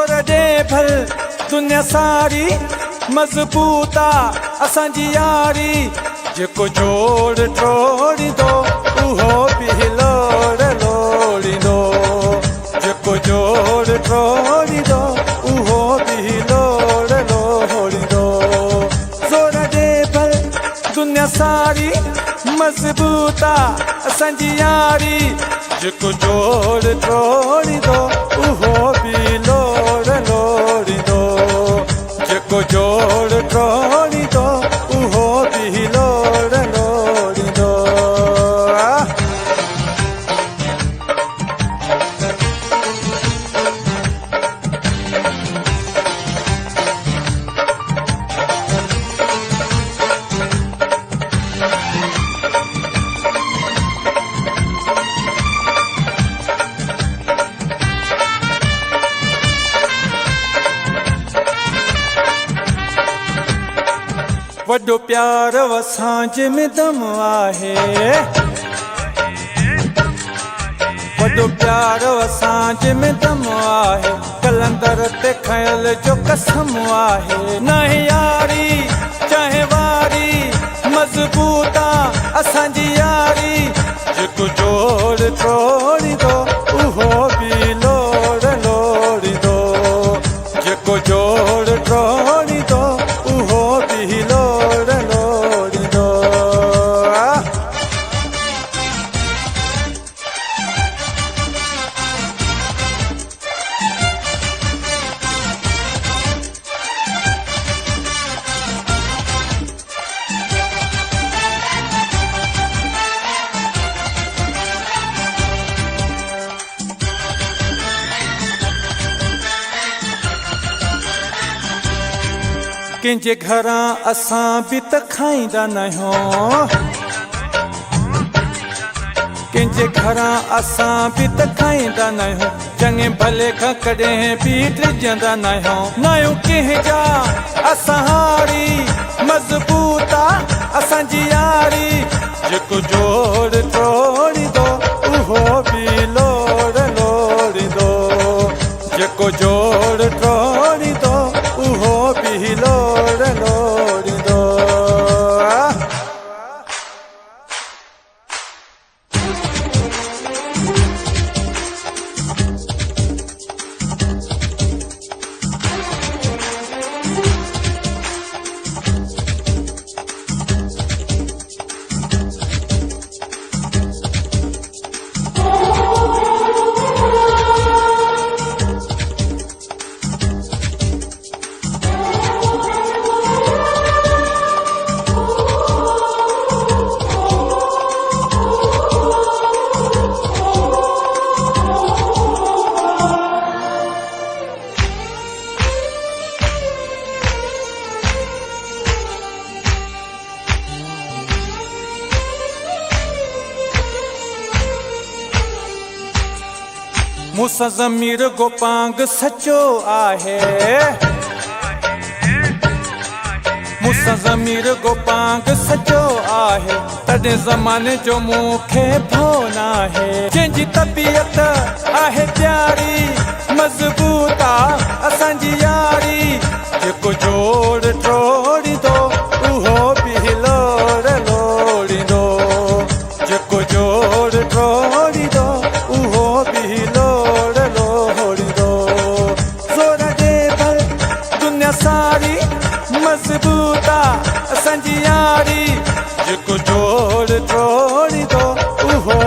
जोर दे भल दुनिया सारी मजबूत असांजी यारी जेको जोड़ टोड़ींदो उहो बि लोड़ लोड़ींदो जेको जोड़ टोड़ींदो उहो बि लोड़ लोड़ींदो जोर दे भल दुनिया सारी मजबूत असांजी यारी जेको जोड़ टोड़ींदो उहो बि लोड़ लोड़ींदो जेको जोड़ टोड़ींदो उहो बि लोड़ लोड़ींदो वॾो प्यार असांज में दम आहे वॾो प्यार असांज में दम आहे कलंदर ते खयल जो कसम आहे नाहे यारी चाहे वारी मज़बूत असांजी यारी जेको जोड़ टोड़ींदो उहो बि लोड़ लोड़ींदो जेको जोड़ टोड़ींदो उहो बि लोड़ लोड़ींदो कंहिंजे घरां असां बि त खाईंदा न आहियूं कंहिंजे घरां असां बि त खाईंदा न आहियूं चङे भले खां कॾहिं बि टिजंदा न आहियूं कंहिंजा असां हारी मज़बूत असांजी यारी जेको जोड़ टोड़ींदो उहो बि लोड़ लोड़ींदो जेको जोड़ टोड़ींदो उहो बि लोड़ लोड़ींदो मूंसां ज़मीर गोपांग सचो आहे मूंसां ज़मीर गोपांग सचो आहे तॾहिं ज़माने जो मूंखे भउ न आहे जंहिंजी तबियत आहे प्यारी मज़बूत असांजी यारी जेको जोड़ टोड़ींदो उहो बि लोड़ लोड़ींदो जेको जोड़ टोड़ींदो उहो बि लोड़ लोड़ींदो जोर दे भल दुनिया सारी मज़बूत असांजी यारी जेको जोड़ टोड़ींदो उहो